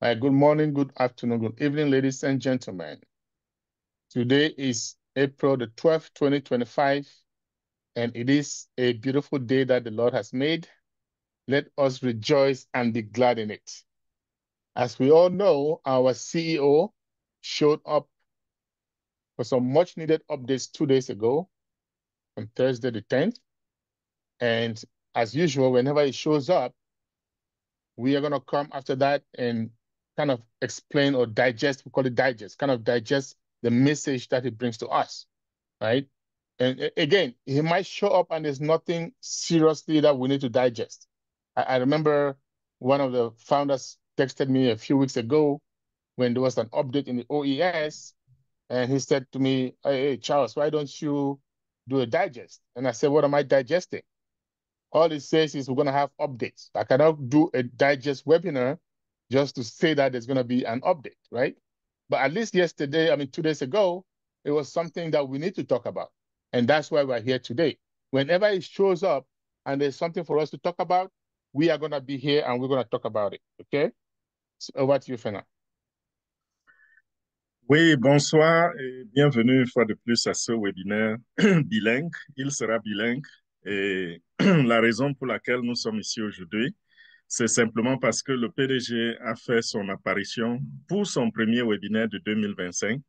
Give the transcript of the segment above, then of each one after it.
Good morning, good afternoon, good evening, ladies and gentlemen. Today is April the 12th, 2025, and it is a beautiful day that the Lord has made. Let us rejoice and be glad in it. As we all know, our CEO showed up for some much needed updates 2 days ago on Thursday the 10th. And as usual, whenever he shows up, we are going to come after that and kind of explain or digest, we call it digest, kind of digest the message that he brings to us, right? And again, he might show up and there's nothing seriously that we need to digest. I remember one of the founders texted me a few weeks ago when there was an update in the OES, and he said to me, hey, Charles, why don't you do a digest? And I said, what am I digesting? All it says is we're going to have updates. I cannot do a digest webinar just to say that there's going to be an update, right? But at least yesterday, 2 days ago, it was something that we need to talk about. And that's why we're here today. Whenever it shows up and there's something for us to talk about, we are going to be here and we're going to talk about it, okay? So over to you, Fena. Oui, bonsoir et bienvenue une fois de plus à ce webinaire bilingue. Il sera bilingue et la raison pour laquelle nous sommes ici aujourd'hui, c'est simplement parce que le PDG a fait son apparition pour son premier webinaire de 2025.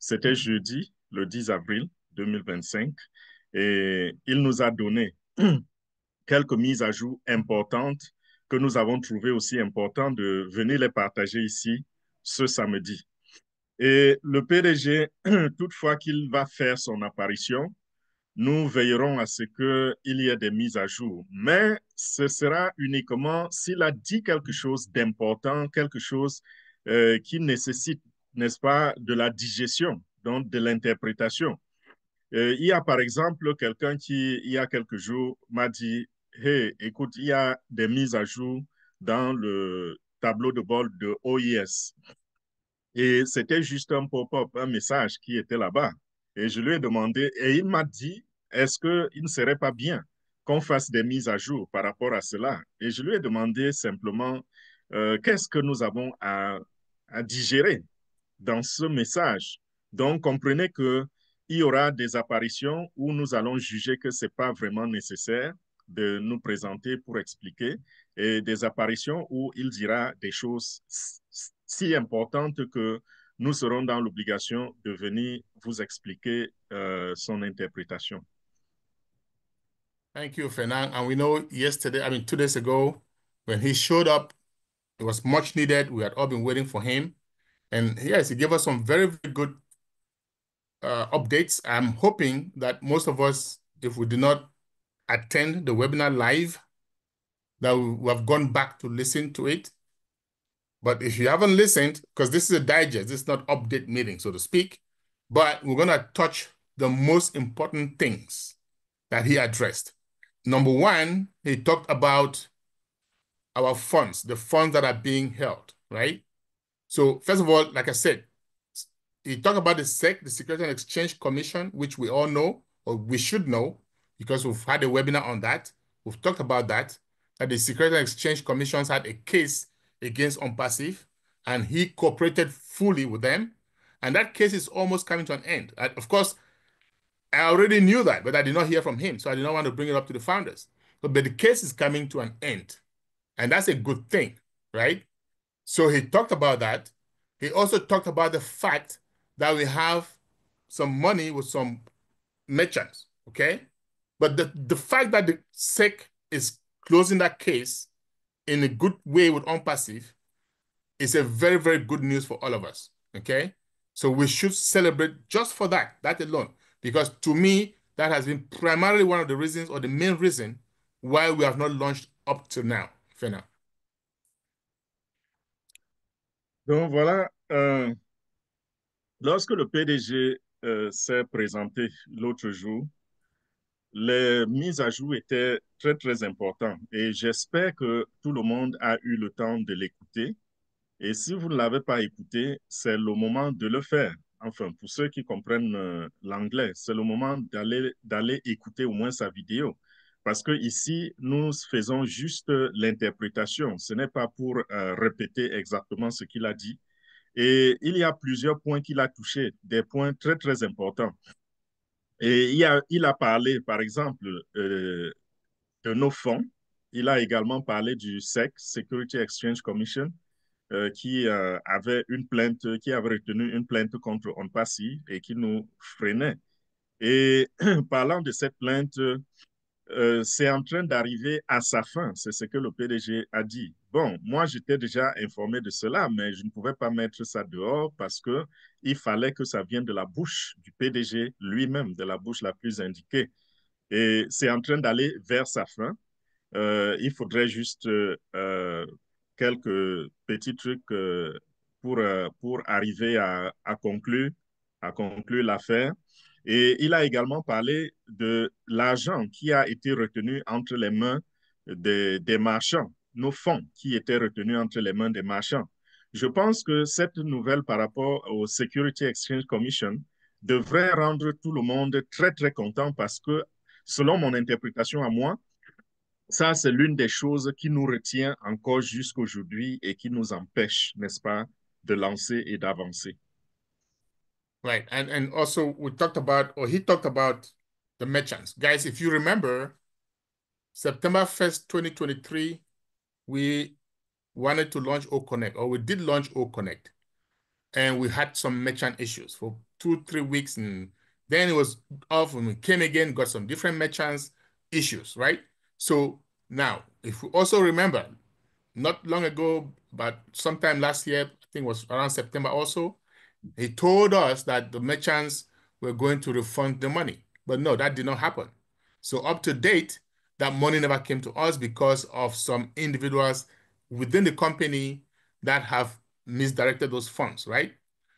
C'était jeudi, le 10 avril 2025, et il nous a donné quelques mises à jour importantes que nous avons trouvées aussi importantes de venir les partager ici ce samedi. Et le PDG, toutefois qu'il va faire son apparition, nous veillerons à ce qu'il y ait des mises à jour. Mais ce sera uniquement s'il a dit quelque chose d'important, quelque chose qui nécessite, n'est-ce pas, de la digestion, donc de l'interprétation. Il y a par exemple quelqu'un qui, il y a quelques jours, m'a dit, hey, écoute, il y a des mises à jour dans le tableau de bord de OIS. Et c'était juste un pop-up, un message qui était là-bas. Et je lui ai demandé, et il m'a dit, est-ce qu'il ne serait pas bien qu'on fasse des mises à jour par rapport à cela? Et je lui ai demandé simplement, qu'est-ce que nous avons à digérer dans ce message? Donc, comprenez qu'il y aura des apparitions où nous allons juger que ce n'est pas vraiment nécessaire de nous présenter pour expliquer, et des apparitions où il dira des choses si importantes que nous serons dans l'obligation de venir vous expliquer son interprétation. Thank you, Fernand. And we know yesterday, 2 days ago, when he showed up, it was much needed. We had all been waiting for him. And yes, he gave us some very, very good updates. I'm hoping that most of us, if we did not attend the webinar live, that we have gone back to listen to it. But if you haven't listened, because this is a digest, this is not update meeting, so to speak, but we're going to touch the most important things that he addressed. Number one, he talked about our funds, the funds that are being held, right? So first of all, like I said, he talked about the SEC, the Securities and Exchange Commission, which we all know, or we should know, because we've had a webinar on that. We've talked about that the Securities and Exchange Commissions had a case against OnPassive, and he cooperated fully with them. And that case is almost coming to an end. Of course, I already knew that, but I did not hear from him, so I did not want to bring it up to the founders. But the case is coming to an end, and that's a good thing, right? So he talked about that. He also talked about the fact that we have some money with some merchants, okay? But the fact that the SEC is closing that case in a good way with OnPassive is a very, very good news for all of us, okay? So we should celebrate just for that alone, because to me, that has been primarily one of the reasons, or the main reason, why we have not launched up to now, Fena. Donc voilà, lorsque le PDG s'est présenté l'autre jour, les mises à jour étaient très, très importantes et j'espère que tout le monde a eu le temps de l'écouter. Et si vous ne l'avez pas écouté, c'est le moment de le faire. Enfin, pour ceux qui comprennent l'anglais, c'est le moment d'aller écouter au moins sa vidéo. parce que ici, nous faisons juste l'interprétation. Ce n'est pas pour répéter exactement ce qu'il a dit. Et il y a plusieurs points qu'il a touchés, des points très, très importants. Et il a parlé, par exemple, de nos fonds. Il a également parlé du SEC, Security Exchange Commission, qui avait une plainte, qui avait retenu une plainte contre ONPASI et qui nous freinait. Et parlant de cette plainte, c'est en train d'arriver à sa fin. C'est ce que le PDG a dit. Bon, moi, j'étais déjà informé de cela, mais je ne pouvais pas mettre ça dehors parce que il fallait que ça vienne de la bouche du PDG lui-même, de la bouche la plus indiquée. Et c'est en train d'aller vers sa fin. Il faudrait juste quelques petits trucs pour arriver à conclure l'affaire. Et il a également parlé de l'argent qui a été retenu entre les mains des marchands, nos fonds qui étaient retenus entre les mains des marchands. Je pense que cette nouvelle par rapport au Security Exchange Commission devrait rendre tout le monde très, très content parce que, selon mon interprétation à moi, ça, c'est l'une des choses qui nous retient encore jusqu'aujourd'hui et qui nous empêche, n'est-ce pas, de lancer et d'avancer. Right. And also we talked about, or he talked about the merchants. Guys, if you remember, September 1st, 2023, we wanted to launch O Connect, or we did launch O Connect, and we had some merchant issues for 2, 3 weeks, and then it was off, and we came again, got some different merchants issues, right? So now, if we also remember, not long ago, but sometime last year, I think it was around September also, he told us that the merchants were going to refund the money. But no, that did not happen. So up to date, that money never came to us because of some individuals within the company that have misdirected those funds, right?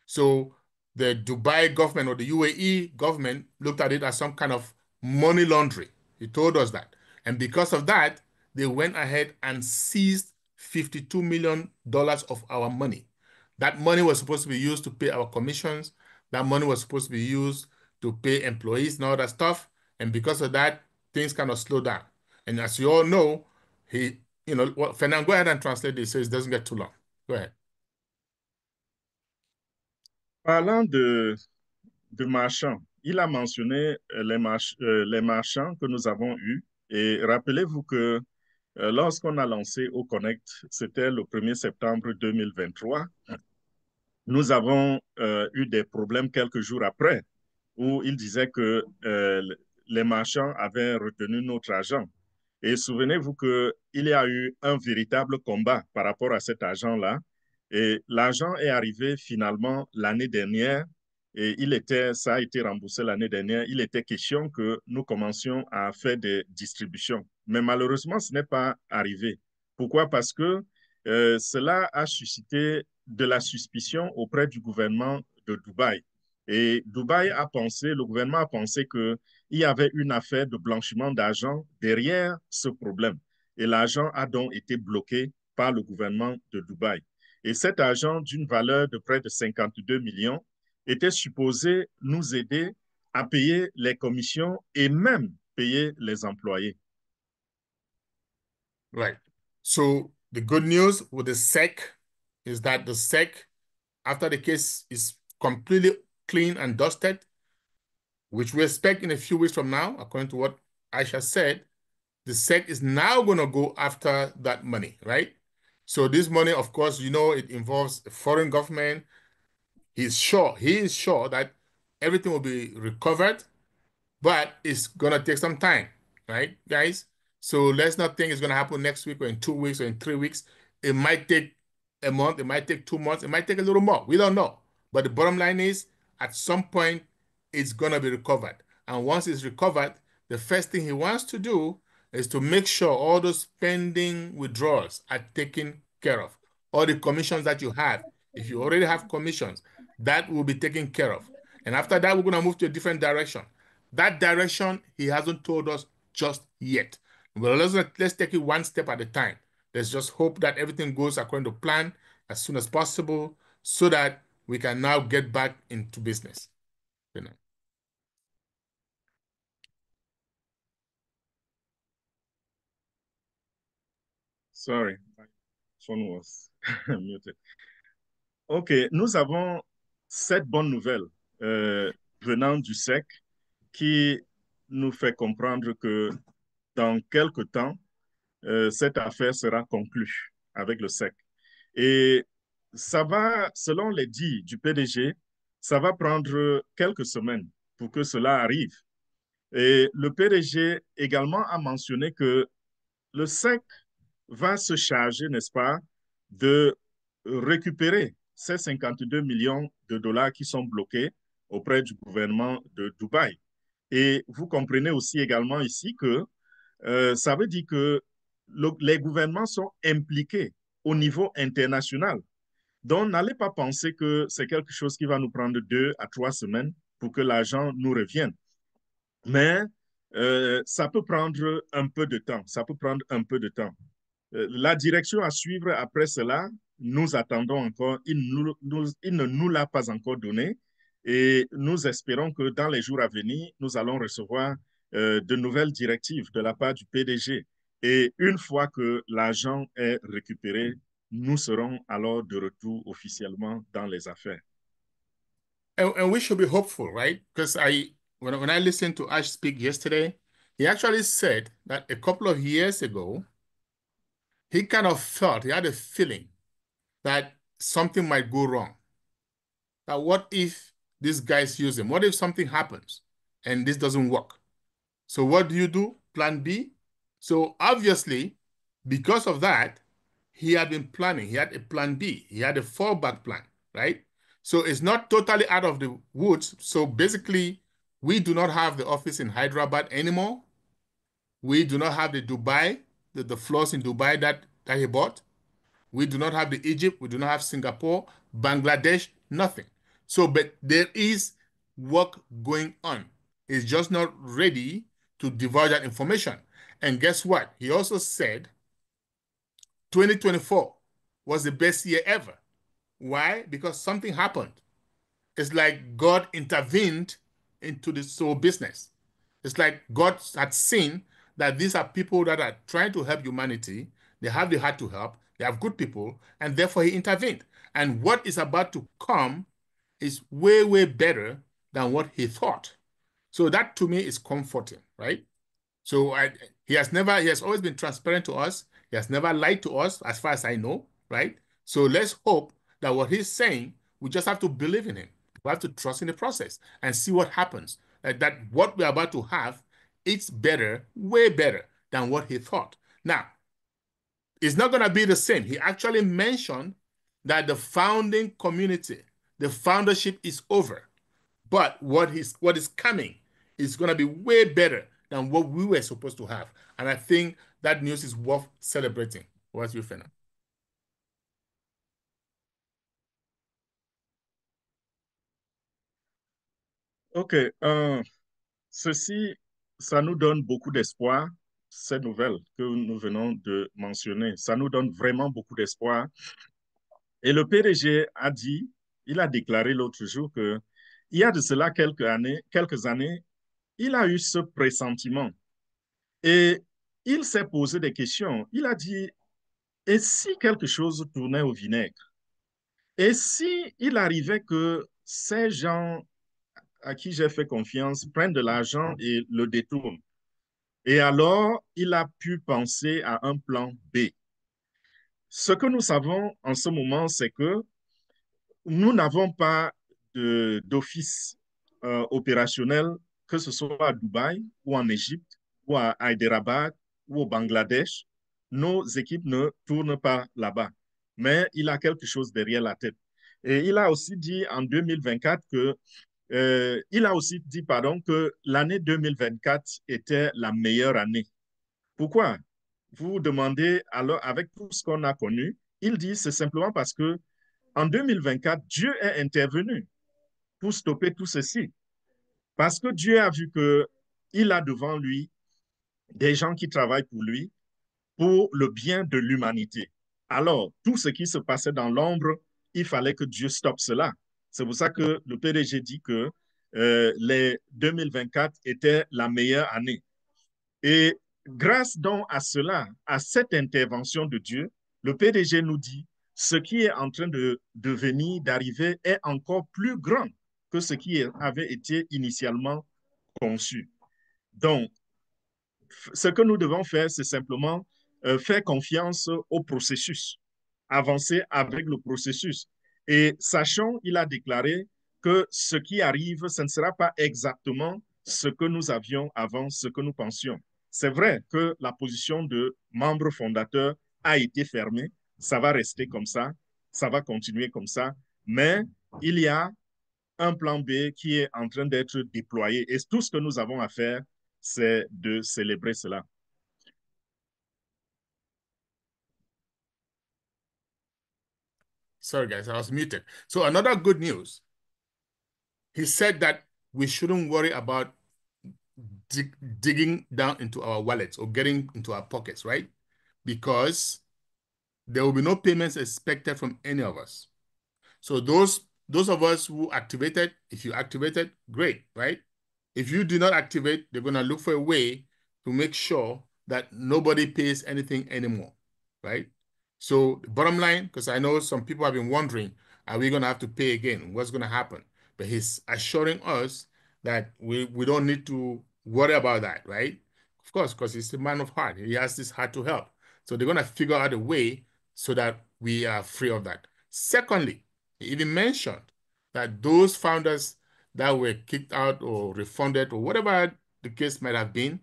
So the Dubai government or the UAE government looked at it as some kind of money laundering. He told us that. And because of that, they went ahead and seized $52 million of our money. That money was supposed to be used to pay our commissions. That money was supposed to be used to pay employees and all that stuff. And because of that, things kind of slowed down. And as you all know, Fernand, go ahead and translate this so it doesn't get too long. Go ahead. Parlant de marchands, il a mentionné les marchands que nous avons eus. Et rappelez-vous que lorsqu'on a lancé au Connect, c'était le 1er septembre 2023. Nous avons eu des problèmes quelques jours après où il disait que les marchands avaient retenu notre argent. Et souvenez-vous qu'il y a eu un véritable combat par rapport à cet argent-là. Et l'argent est arrivé finalement l'année dernière et ça a été remboursé l'année dernière. Il était question que nous commencions à faire des distributions. Mais malheureusement, ce n'est pas arrivé. Pourquoi? Parce que cela a suscité de la suspicion auprès du gouvernement de Dubaï. Et le gouvernement a pensé qu'il y avait une affaire de blanchiment d'argent derrière ce problème. Et l'argent a donc été bloqué par le gouvernement de Dubaï. Et cet argent, d'une valeur de près de 52 millions, était supposé nous aider à payer les commissions et même payer les employés. Right. So the good news with the SEC is that the SEC, after the case is completely clean and dusted, which we expect in a few weeks from now, according to what Aisha said, the SEC is now going to go after that money, right? So this money, of course, it involves a foreign government. He is sure that everything will be recovered, but it's going to take some time, right, guys? So let's not think it's going to happen next week or in 2 weeks or in 3 weeks. It might take a month. It might take 2 months. It might take a little more. We don't know. But the bottom line is, at some point, it's going to be recovered. And once it's recovered, the first thing he wants to do is to make sure all those pending withdrawals are taken care of. All the commissions that you have, if you already have commissions, that will be taken care of. And after that, we're going to move to a different direction. That direction, he hasn't told us just yet. Well, let's take it one step at a time. Let's just hope that everything goes according to plan as soon as possible so that we can now get back into business. You know. Sorry, my phone was muted. OK, nous avons cette bonne nouvelle venant du SEC qui nous fait comprendre que dans quelque temps, cette affaire sera conclue avec le SEC. Et ça va, selon les dits du PDG, ça va prendre quelques semaines pour que cela arrive. Et le PDG également a mentionné que le SEC va se charger, n'est-ce pas, de récupérer ces 52 millions de dollars qui sont bloqués auprès du gouvernement de Dubaï. Et vous comprenez aussi également ici que ça veut dire que les gouvernements sont impliqués au niveau international. Donc, n'allez pas penser que c'est quelque chose qui va nous prendre 2 à 3 semaines pour que l'argent nous revienne. Mais ça peut prendre un peu de temps. Ça peut prendre un peu de temps. La direction à suivre après cela, nous attendons encore. Il ne nous l'a pas encore donné. Et nous espérons que dans les jours à venir, nous allons recevoir de nouvelles directives de la part du PDG. Et une fois que l'argent est récupéré, nous serons alors de retour officiellement dans les affaires. And we should be hopeful, right? Because when I listened to Ash speak yesterday, he actually said that a couple of years ago, he kind of felt, he had a feeling that something might go wrong. That what if these guys use him? What if something happens and this doesn't work? So what do? Plan B? So obviously, because of that, he had been planning. He had a plan B. He had a fallback plan, right? So it's not totally out of the woods. So basically, we do not have the office in Hyderabad anymore. We do not have the Dubai, the floors in Dubai that he bought. We do not have the Egypt. We do not have Singapore, Bangladesh, nothing. So, but there is work going on. It's just not ready to divulge that information. And guess what? He also said 2024 was the best year ever. Why? Because something happened. It's like God intervened into this whole business. It's like God had seen that these are people that are trying to help humanity. They have the heart to help. They have good people, and therefore He intervened. And what is about to come is way, way better than what He thought. So that to me is comforting, right? So he has always been transparent to us. He has never lied to us, as far as I know, right? So let's hope that what he's saying, we just have to believe in him. We have to trust in the process and see what happens. That what we're about to have, it's better, way better than what he thought. Now, it's not going to be the same. He actually mentioned that the founding community, the foundership is over. But what is coming is going to be way better than what we were supposed to have. And I think that news is worth celebrating. What's your Fena? OK. Ceci, ça nous donne beaucoup d'espoir, ces nouvelles que nous venons de mentionner. Ça nous donne vraiment beaucoup d'espoir. Et le PDG a dit, il a déclaré l'autre jour que il y a de cela quelques années, il a eu ce pressentiment et il s'est posé des questions. Il a dit, et si quelque chose tournait au vinaigre? Et si il arrivait que ces gens à qui j'ai fait confiance prennent de l'argent et le détournent? Et alors, il a pu penser à un plan B. Ce que nous savons en ce moment, c'est que nous n'avons pas d'office opérationnel, que ce soit à Dubaï ou en Égypte ou à Hyderabad ou au Bangladesh. Nos équipes ne tournent pas là-bas. Mais il a quelque chose derrière la tête. Et il a aussi dit en 2024 que il a aussi dit, pardon, que l'année 2024 était la meilleure année. Pourquoi? Vous vous demandez, alors, avec tout ce qu'on a connu, il dit, c'est simplement parce que en 2024, Dieu est intervenu pour stopper tout ceci. Parce que Dieu a vu qu'il a devant lui des gens qui travaillent pour lui, pour le bien de l'humanité. Alors, tout ce qui se passait dans l'ombre, il fallait que Dieu stoppe cela. C'est pour ça que le PDG dit que les 2024 était la meilleure année. Et grâce donc à cela, à cette intervention de Dieu, le PDG nous dit, ce qui est en train de venir, d'arriver, est encore plus grand que ce qui avait été initialement conçu. Donc, ce que nous devons faire, c'est simplement faire confiance au processus, avancer avec le processus. Et sachant, il a déclaré que ce qui arrive, ce ne sera pas exactement ce que nous avions avant, ce que nous pensions. C'est vrai que la position de membre fondateur a été fermée, ça va rester comme ça va continuer comme ça, mais il y a un plan B qui est en train d'être déployé. Et tout ce que nous avons à faire, c'est de célébrer cela. Sorry, guys, I was muted. So another good news, he said that we shouldn't worry about digging down into our wallets or getting into our pockets, right? Because there will be no payments expected from any of us. So those of us who activated, if you activated, great, right? If you do not activate, they're going to look for a way to make sure that nobody pays anything anymore, right? So the bottom line, because I know some people have been wondering, are we going to have to pay again? What's going to happen? But he's assuring us that we don't need to worry about that, right? Of course, because he's a man of heart. He has this heart to help. So they're going to figure out a way so that we are free of that. Secondly, he even mentioned that those founders that were kicked out or refunded or whatever the case might have been,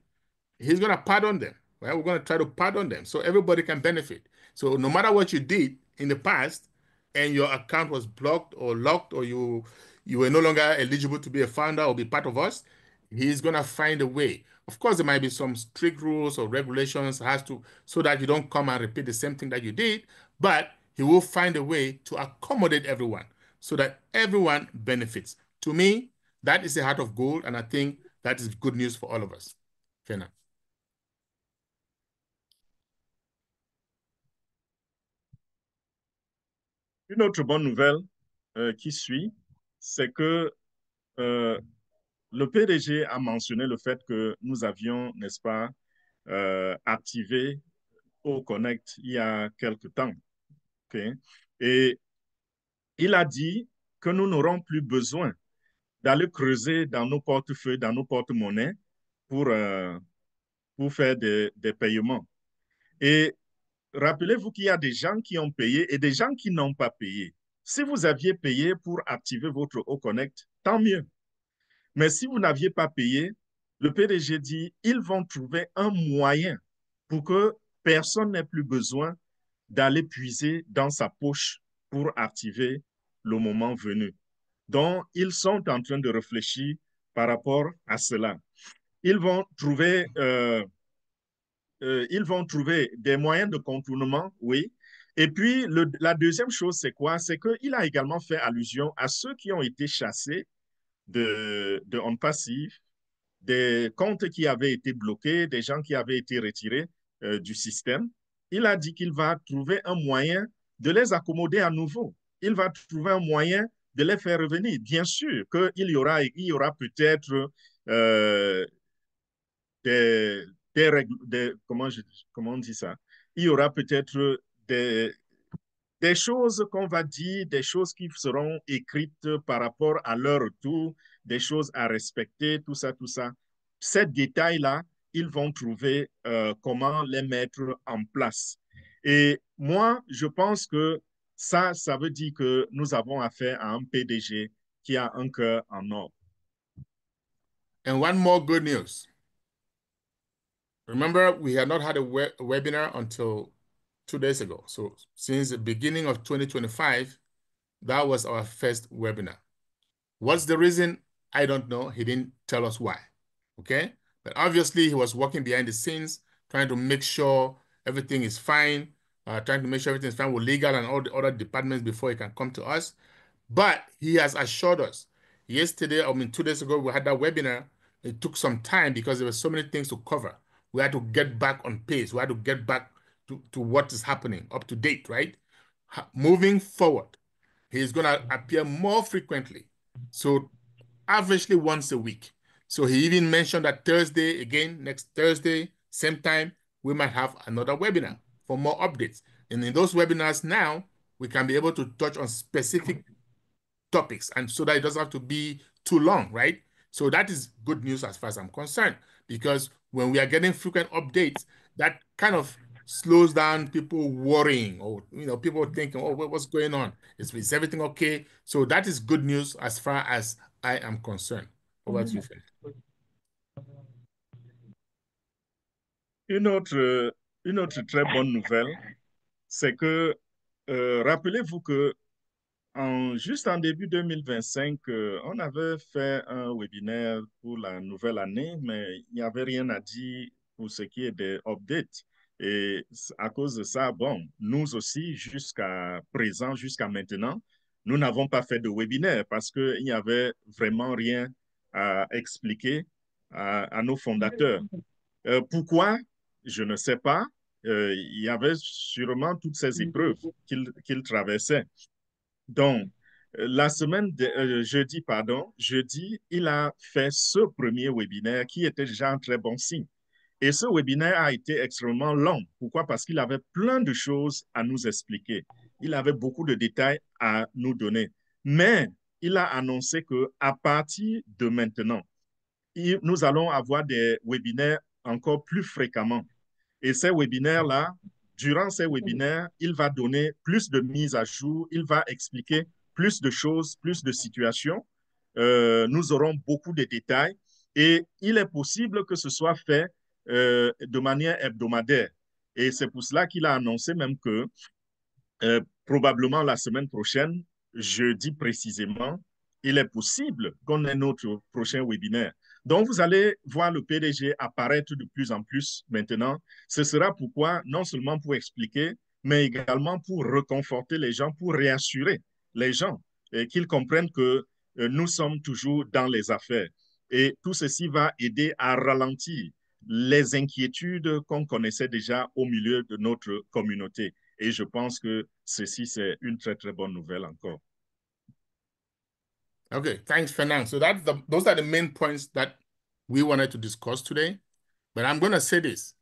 he's going to pardon them, right? We're going to try to pardon them so everybody can benefit. So no matter what you did in the past and your account was blocked or locked or you were no longer eligible to be a founder or be part of us, he's going to find a way. Of course, there might be some strict rules or regulations has to so that you don't come and repeat the same thing that you did, but he will find a way to accommodate everyone so that everyone benefits. To me, that is the heart of gold, and I think that is good news for all of us. Fena. Une autre bonne nouvelle qui suit, c'est que le PDG a mentionné le fait que nous avions, n'est-ce pas, activé au Connect il y a quelque temps. Okay? Et il a dit que nous n'aurons plus besoin d'aller creuser dans nos portefeuilles, dans nos porte-monnaies pour faire des paiements. Et rappelez-vous qu'il y a des gens qui ont payé et des gens qui n'ont pas payé. Si vous aviez payé pour activer votre Connect, tant mieux. Mais si vous n'aviez pas payé, le PDG dit ils vont trouver un moyen pour que personne n'ait plus besoin d'aller puiser dans sa poche pour activer le moment venu. Donc, ils sont en train de réfléchir par rapport à cela. Ils vont trouver, ils vont trouver des moyens de contournement, oui. Et puis, la deuxième chose, c'est quoi? C'est qu'il a également fait allusion à ceux qui ont été chassés de On Passif, des comptes qui avaient été bloqués, des gens qui avaient été retirés du système. Il a dit qu'il va trouver un moyen de les accommoder à nouveau. Il va trouver un moyen de les faire revenir. Bien sûr qu'il y aura peut-être des, comment on dit ça? Il y aura peut-être des choses qu'on va dire, des choses qui seront écrites par rapport à leur retour, des choses à respecter, tout ça, tout ça. Ces détails-là, ils vont trouver comment les mettre en place. Et moi, je pense que ça veut dire que nous avons affaire à un PDG qui a un cœur en or. And one more good news. Remember, we had not had a webinar until 2 days ago. So since the beginning of 2025, that was our first webinar. What's the reason? I don't know. He didn't tell us why. Okay? But obviously, he was working behind the scenes, trying to make sure everything is fine, trying to make sure everything is fine with legal and all the other departments before he can come to us. But he has assured us. Yesterday, 2 days ago, we had that webinar. It took some time because there were so many things to cover. We had to get back on pace. We had to get back to what is happening, up to date, right? Moving forward, he's going to appear more frequently. So averagely once a week. So he even mentioned that Thursday, again, next Thursday, Same time, we might have another webinar for more updates. And in those webinars now, we can be able to touch on specific topics, and so that it doesn't have to be too long, right? So that is good news as far as I'm concerned, because when we are getting frequent updates, that kind of slows down people worrying, or people thinking, oh, what's going on? Is everything okay? So that is good news as far as I am concerned. Over to you, Phil. Une autre très bonne nouvelle, c'est que rappelez-vous que juste en début 2025, on avait fait un webinaire pour la nouvelle année, mais il n'y avait rien à dire pour ce qui est des updates. Et à cause de ça, bon, nous aussi, jusqu'à présent, jusqu'à maintenant, nous n'avons pas fait de webinaire parce qu'il n'y avait vraiment rien à expliquer à nos fondateurs. Pourquoi? Je ne sais pas. Il y avait sûrement toutes ces épreuves qu'ils traversaient. Donc, la semaine de jeudi, pardon, jeudi, il a fait ce premier webinaire qui était déjà un très bon signe. Et ce webinaire a été extrêmement long. Pourquoi? Parce qu'il avait plein de choses à nous expliquer. Il avait beaucoup de détails à nous donner. Mais il a annoncé qu'à partir de maintenant, nous allons avoir des webinaires encore plus fréquemment. Et ces webinaires-là, durant ces webinaires, il va donner plus de mises à jour, il va expliquer plus de choses, plus de situations. Nous aurons beaucoup de détails et il est possible que ce soit fait de manière hebdomadaire. Et c'est pour cela qu'il a annoncé même que probablement la semaine prochaine, jeudi précisément, il est possible qu'on ait notre prochain webinaire. Donc, vous allez voir le PDG apparaître de plus en plus maintenant. Ce sera pourquoi, non seulement pour expliquer, mais également pour reconforter les gens, pour réassurer les gens et qu'ils comprennent que nous sommes toujours dans les affaires. Et tout ceci va aider à ralentir les inquiétudes qu'on connaissait déjà au milieu de notre communauté. Et je pense que ceci, c'est une très, très bonne nouvelle encore. Okay, thanks, Fernand. So those are the main points that we wanted to discuss today. But I'm going to say this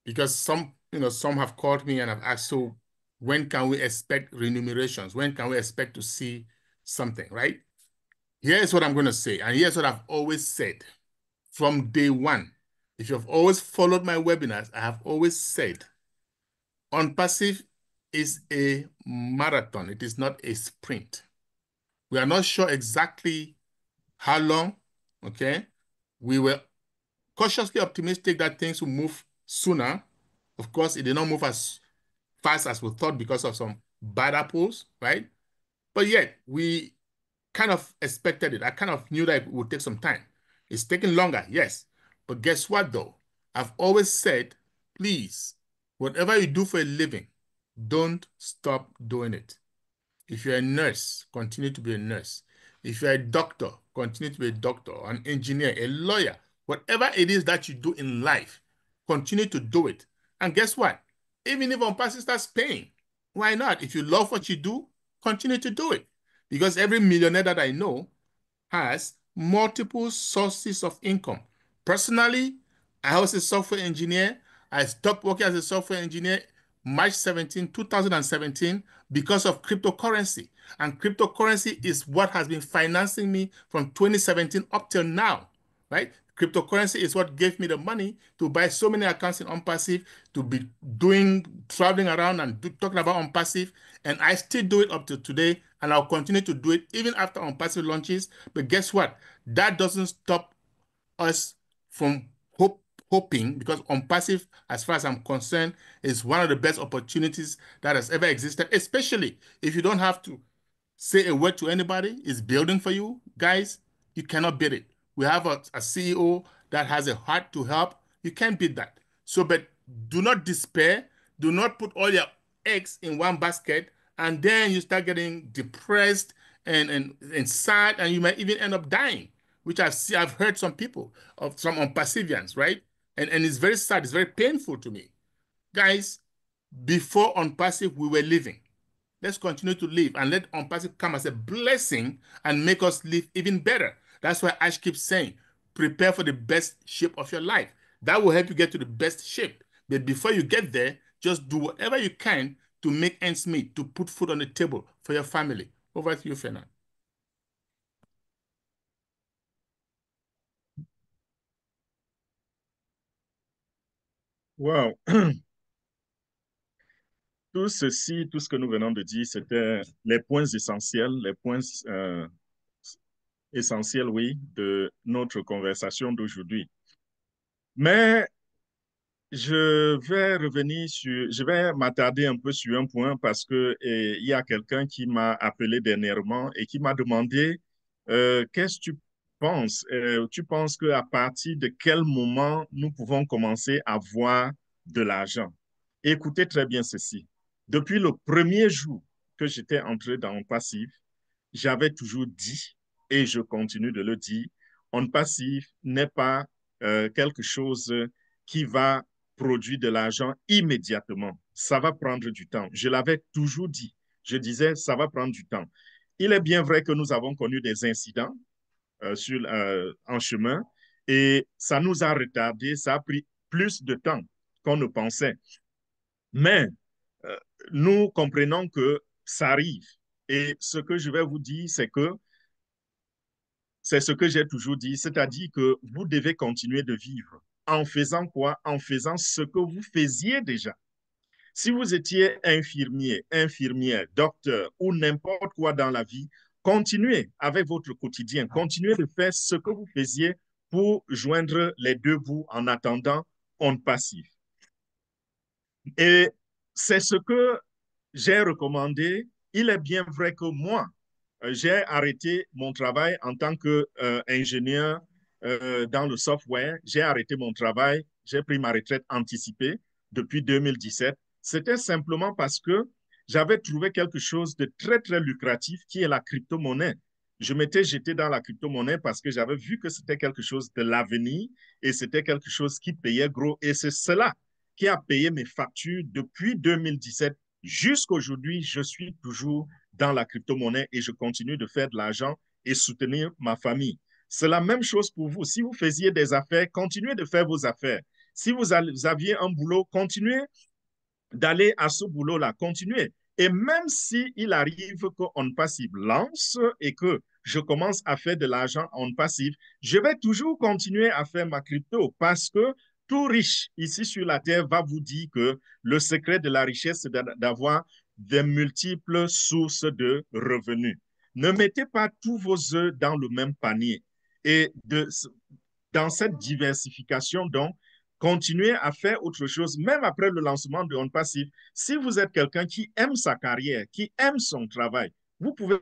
because some have called me and have asked, so when can we expect remunerations? When can we expect to see something, right? Here's what I'm going to say, and here's what I've always said from day one. If you've always followed my webinars, I have always said OnPassive is a marathon. It is not a sprint. We are not sure exactly how long, okay? We were cautiously optimistic that things will move sooner. Of course, it did not move as fast as we thought because of some bad apples, right? But yet, we kind of expected it. I kind of knew that it would take some time. It's taking longer, yes. But guess what, though? I've always said, please, whatever you do for a living, don't stop doing it. If you're a nurse, continue to be a nurse. If you're a doctor, continue to be a doctor, an engineer, a lawyer, whatever it is that you do in life, continue to do it. And guess what? Even if OnPassive starts paying, why not? If you love what you do, continue to do it. Because every millionaire that I know has multiple sources of income. Personally, I was a software engineer. I stopped working as a software engineer March 17, 2017, because of cryptocurrency. And cryptocurrency is what has been financing me from 2017 up till now, right? Cryptocurrency is what gave me the money to buy so many accounts in OnPassive, to be traveling around and talking about OnPassive. And I still do it up to today, and I'll continue to do it even after OnPassive launches. But guess what? That doesn't stop us from hoping, because OnPassive, as far as I'm concerned, is one of the best opportunities that has ever existed, especially if you don't have to say a word to anybody. It's building for you. Guys, you cannot beat it. We have a CEO that has a heart to help. You can't beat that. So, but do not despair. Do not put all your eggs in one basket, and then you start getting depressed and sad, and you might even end up dying, which I've heard some people, of some OnPassivians, right? And it's very sad. It's very painful to me. Guys, before OnPassive, we were living. Let's continue to live and let OnPassive come as a blessing and make us live even better. That's why Ash keeps saying, prepare for the best shape of your life. That will help you get to the best shape. But before you get there, just do whatever you can to make ends meet, to put food on the table for your family. Over to you, Fernand. Wow. Tout ceci, tout ce que nous venons de dire, c'était les points essentiels, les points essentiels, oui, de notre conversation d'aujourd'hui. Mais je vais m'attarder un peu sur un point parce que il y a quelqu'un qui m'a appelé dernièrement et qui m'a demandé qu'est-ce que tu penses? Tu penses qu'à partir de quel moment nous pouvons commencer à voir de l'argent? Écoutez très bien ceci. Depuis le premier jour que j'étais entré dans le passif, j'avais toujours dit, et je continue de le dire, on passif n'est pas quelque chose qui va produire de l'argent immédiatement. Ça va prendre du temps. Je l'avais toujours dit. Je disais, ça va prendre du temps. Il est bien vrai que nous avons connu des incidents en chemin et ça nous a retardé, ça a pris plus de temps qu'on ne pensait. Mais euh, nous comprenons que ça arrive. Et ce que je vais vous dire, c'est ce que j'ai toujours dit, c'est-à-dire que vous devez continuer de vivre. En faisant quoi? En faisant ce que vous faisiez déjà. Si vous étiez infirmier, infirmière, docteur ou n'importe quoi dans la vie, continuez avec votre quotidien. Continuez de faire ce que vous faisiez pour joindre les deux bouts en attendant on passif. Et c'est ce que j'ai recommandé. Il est bien vrai que moi, j'ai arrêté mon travail en tant qu'ingénieur dans le software. J'ai arrêté mon travail. J'ai pris ma retraite anticipée depuis 2017. C'était simplement parce que j'avais trouvé quelque chose de très, très lucratif qui est la crypto-monnaie. Je m'étais jeté dans la crypto-monnaie parce que j'avais vu que c'était quelque chose de l'avenir et c'était quelque chose qui payait gros. Et c'est cela qui a payé mes factures depuis 2017 jusqu'à aujourd'hui. Je suis toujours dans la crypto-monnaie et je continue de faire de l'argent et soutenir ma famille. C'est la même chose pour vous. Si vous faisiez des affaires, continuez de faire vos affaires. Si vous aviez un boulot, continuez d'aller à ce boulot-là, continuez. Et même s'il arrive qu'on passive lance et que je commence à faire de l'argent en passif, je vais toujours continuer à faire ma crypto parce que tout riche ici sur la terre va vous dire que le secret de la richesse, c'est d'avoir de multiples sources de revenus. Ne mettez pas tous vos œufs dans le même panier. Et dans cette diversification, donc, continuez à faire autre chose, même après le lancement de On Passif. Si vous êtes quelqu'un qui aime sa carrière, qui aime son travail, vous pouvez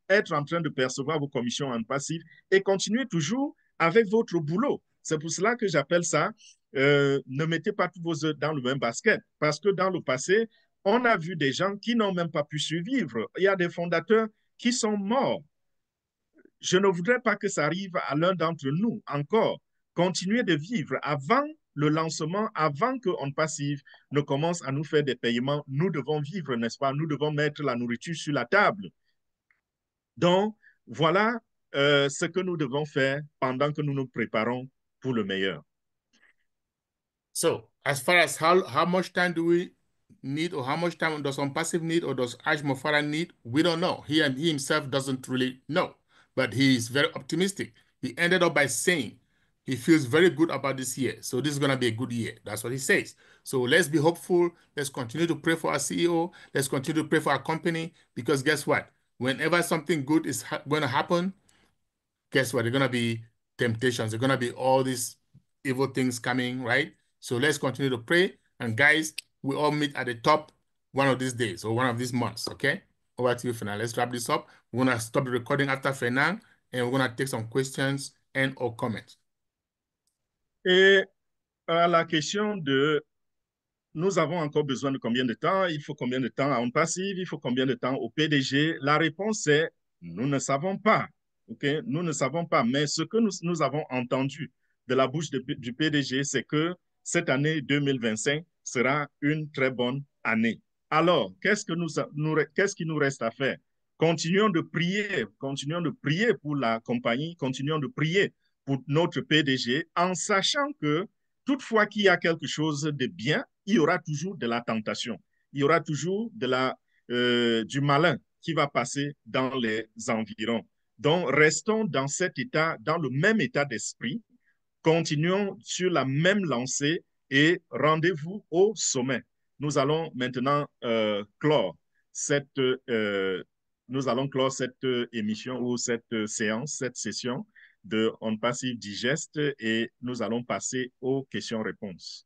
être en train de percevoir vos commissions en passif et continuer toujours avec votre boulot. C'est pour cela que j'appelle ça ne mettez pas tous vos œufs dans le même basket. Parce que dans le passé, on a vu des gens qui n'ont même pas pu survivre. Il y a des fondateurs qui sont morts. Je ne voudrais pas que ça arrive à l'un d'entre nous encore. Continuer de vivre avant le lancement, avant qu'on passive ne commence à nous faire des paiements. Nous devons vivre, n'est-ce pas? Nous devons mettre la nourriture sur la table. Donc, voilà ce que nous devons faire pendant que nous nous préparons pour le meilleur. So, as far as how much time do we need, or how much time does Unpassive need, or does Aj Mofara need, we don't know. He himself doesn't really know, but he is very optimistic. He ended up by saying he feels very good about this year. So this is going to be a good year. That's what he says. So let's be hopeful. Let's continue to pray for our CEO. Let's continue to pray for our company, because guess what? Whenever something good is going to happen, guess what? There are going to be temptations. There are going to be all these evil things coming, right? So let's continue to pray. And guys, we all meet at the top one of these days or one of these months, okay? Over to you, Fernand. Let's wrap this up. We're going to stop the recording after Fernand, and we're going to take some questions and or comments. Et à la question de nous avons encore besoin de combien de temps? Il faut combien de temps à On Passive? Il faut combien de temps au PDG? La réponse est nous ne savons pas. Okay? Nous ne savons pas. Mais ce que nous avons entendu de la bouche du PDG, c'est que cette année 2025 sera une très bonne année. Alors, qu'est-ce qui nous reste à faire? Continuons de prier pour la compagnie, continuons de prier pour notre PDG en sachant que toutefois qu'il y a quelque chose de bien, il y aura toujours de la tentation. Il y aura toujours du malin qui va passer dans les environs. Donc, restons dans cet état, dans le même état d'esprit. Continuons sur la même lancée et rendez-vous au sommet. Nous allons maintenant cette, euh, nous allons clore cette émission ou cette séance, cette session de On Passive Digeste et nous allons passer aux questions-réponses.